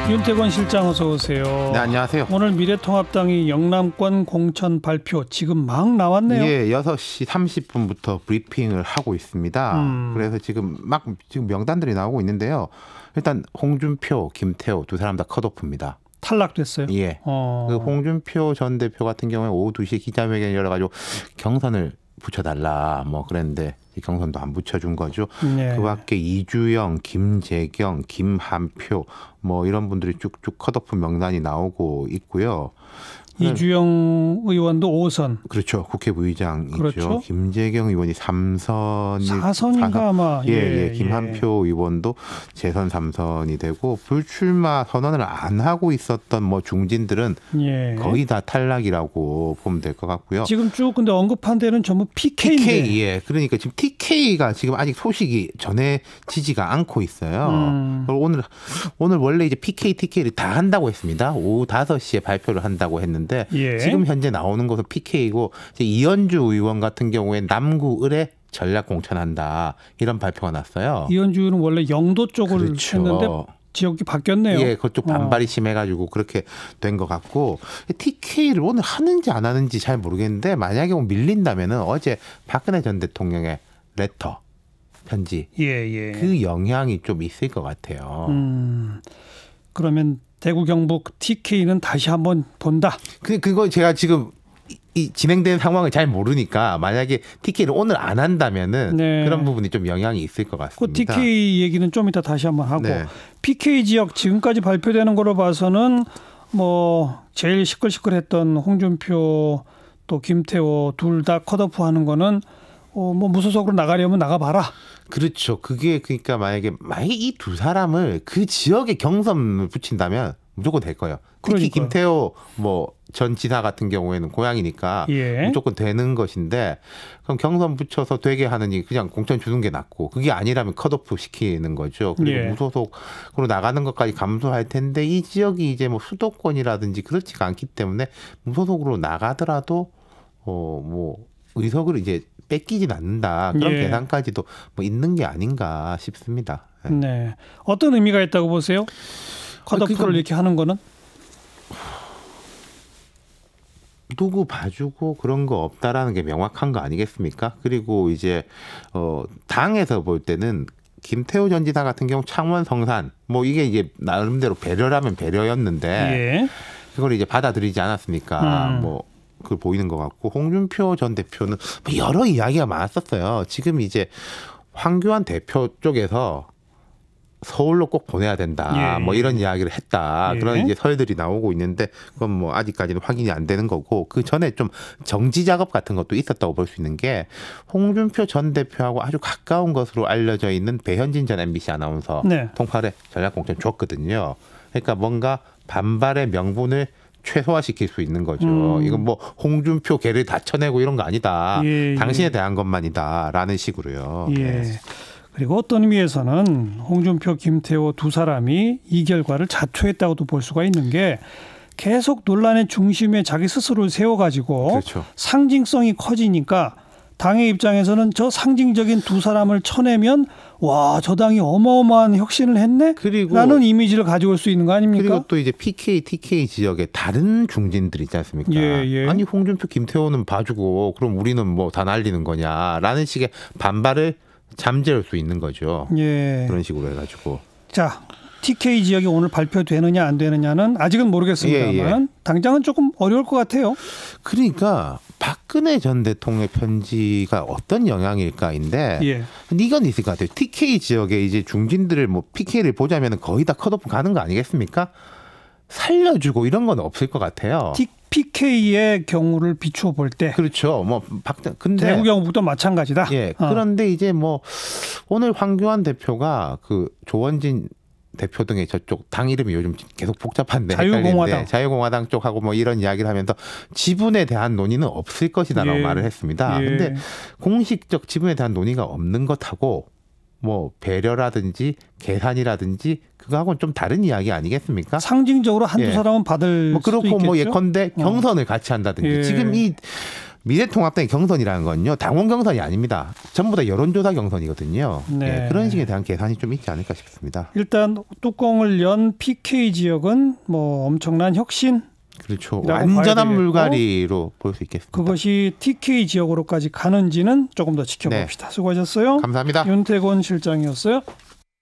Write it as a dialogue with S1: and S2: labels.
S1: 윤태권 실장 어서 오세요.
S2: 네, 안녕하세요.
S1: 오늘 미래통합당이 영남권 공천 발표 지금 막 나왔네요.
S2: 예, 6시 30분부터 브리핑을 하고 있습니다. 그래서 지금 명단들이 나오고 있는데요. 일단 홍준표, 김태호 두 사람 다 컷오프입니다.
S1: 탈락됐어요?
S2: 예. 그 홍준표 전 대표 같은 경우에 오후 2시에 기자회견을 열어가지고 경선을 붙여달라 뭐 그랬는데 경선도 안 붙여준 거죠.
S1: 네.
S2: 그밖에 이주영, 김재경, 김한표 뭐 이런 분들이 쭉쭉 컷오프 명단이 나오고 있고요.
S1: 이주영 의원도 5선.
S2: 그렇죠. 국회 부의장이죠.
S1: 그렇죠.
S2: 김재경 의원이 3선.
S1: 4선인가 아마.
S2: 예. 김한표 의원도 재선 3선이 되고 불출마 선언을 안 하고 있었던 뭐 중진들은 거의 다 탈락이라고 보면 될 것 같고요.
S1: 지금 쭉 근데 언급한 데는 전부 PK인데.
S2: PK, 예. 그러니까 지금 TK가 지금 아직 소식이 전해지지가 않고 있어요. 오늘 원래 이제 PK, TK를 다 한다고 했습니다. 오후 5시에 발표를 한다고 했는데 지금 현재 나오는 것은 PK이고 이현주 의원 같은 경우에 남구 을에 전략 공천한다 이런 발표가 났어요.
S1: 이현주 의원은 원래 영도 쪽을
S2: 그렇죠.
S1: 했는데 지역이 바뀌었네요.
S2: 예, 그쪽 반발이 심해가지고 그렇게 된 것 같고 TK를 오늘 하는지 안 하는지 잘 모르겠는데 만약에 밀린다면은 어제 박근혜 전 대통령의 레터 편지 그 영향이 좀 있을 것 같아요.
S1: 그러면 대구 경북 TK는 다시 한번 본다.
S2: 그거 제가 지금 이 진행된 상황을 잘 모르니까 만약에 TK를 오늘 안 한다면은 그런 부분이 좀 영향이 있을 것 같습니다.
S1: 그 TK 얘기는 좀 이따 다시 한번 하고 PK 지역 지금까지 발표되는 거로 봐서는 뭐 제일 시끌시끌했던 홍준표 또 김태호 둘 다 컷오프 하는 거는 뭐 무소속으로 나가려면 나가봐라.
S2: 그렇죠. 그게 그러니까 만약에 이 두 사람을 그 지역에 경선을 붙인다면 무조건 될 거예요. 특히 김태호 뭐 전 지사 같은 경우에는 고향이니까 무조건 되는 것인데 그럼 경선 붙여서 되게 하느니 그냥 공천 주는 게 낫고 그게 아니라면 컷오프 시키는 거죠. 그리고 무소속으로 나가는 것까지 감수할 텐데 이 지역이 이제 뭐 수도권이라든지 그렇지가 않기 때문에 무소속으로 나가더라도 뭐 의석을 이제 뺏기진 않는다. 그런 계산까지도 뭐 있는 게 아닌가 싶습니다.
S1: 네. 어떤 의미가 있다고 보세요? 컷오프를 이렇게 하는 거는?
S2: 누구 봐주고 그런 거 없다라는 게 명확한 거 아니겠습니까? 그리고 이제 당에서 볼 때는 김태호 전 지사 같은 경우 창원 성산 뭐 이게 이제 나름대로 배려라면 배려였는데 그걸 이제 받아들이지 않았으니까 뭐 그 보이는 것 같고 홍준표 전 대표는 여러 이야기가 많았었어요. 지금 이제 황교안 대표 쪽에서 서울로 꼭 보내야 된다. 뭐 이런 이야기를 했다. 그런 이제 설들이 나오고 있는데 그건 뭐 아직까지는 확인이 안 되는 거고 그 전에 좀 정지 작업 같은 것도 있었다고 볼 수 있는 게 홍준표 전 대표하고 아주 가까운 것으로 알려져 있는 배현진 전 MBC 아나운서 통팔에 전략 공천 줬거든요. 그러니까 뭔가 반발의 명분을 최소화시킬 수 있는 거죠. 이건 뭐 홍준표 개를 다 쳐내고 이런 거 아니다. 당신에 대한 것만이다라는 식으로요.
S1: 그리고 어떤 의미에서는 홍준표, 김태호 두 사람이 이 결과를 자초했다고도 볼 수가 있는 게 계속 논란의 중심에 자기 스스로를 세워가지고 상징성이 커지니까 당의 입장에서는 저 상징적인 두 사람을 쳐내면 와, 저 당이 어마어마한 혁신을 했네? 라는 이미지를 가져올 수 있는 거 아닙니까?
S2: 그리고 또 이제 PK, TK 지역에 다른 중진들 있지 않습니까? 아니 홍준표, 김태호는 봐주고 그럼 우리는 뭐 다 날리는 거냐라는 식의 반발을 잠재울 수 있는 거죠. 그런 식으로 해가지고.
S1: 자, TK 지역이 오늘 발표되느냐 안 되느냐는 아직은 모르겠습니다만 당장은 조금 어려울 것 같아요.
S2: 그러니까 박근혜 전 대통령의 편지가 어떤 영향일까인데 이건 있을 것 같아요. TK 지역에 이제 중진들을 뭐 PK를 보자면 거의 다 컷오프 가는 거 아니겠습니까? 살려주고 이런 건 없을 것 같아요.
S1: PK의 경우를 비추어 볼 때,
S2: 그렇죠. 뭐 근데
S1: 대구 경북도 마찬가지다.
S2: 그런데 이제 뭐 오늘 황교안 대표가 그 조원진 대표 등의 저쪽 당 이름이 요즘 계속 복잡한데 자유공화당 쪽하고 뭐 이런 이야기를 하면서 지분에 대한 논의는 없을 것이다라고 말을 했습니다. 근데 공식적 지분에 대한 논의가 없는 것하고 뭐 배려라든지 계산이라든지 그거하고는 좀 다른 이야기 아니겠습니까?
S1: 상징적으로 한두 사람은 받을
S2: 뭐 그렇고
S1: 수도 있겠죠.
S2: 뭐 예컨대 경선을 같이 한다든지 지금 이 미래통합당의 경선이라는 건요 당원 경선이 아닙니다. 전부 다 여론조사 경선이거든요.
S1: 네.
S2: 예, 그런 식에 대한 계산이 좀 있지 않을까 싶습니다.
S1: 일단 뚜껑을 연 PK 지역은 뭐 엄청난 혁신.
S2: 그렇죠. 완전한 물갈이로 볼 수 있겠습니다.
S1: 그것이 TK 지역으로까지 가는지는 조금 더 지켜봅시다. 네. 수고하셨어요.
S2: 감사합니다.
S1: 윤태곤 실장이었어요.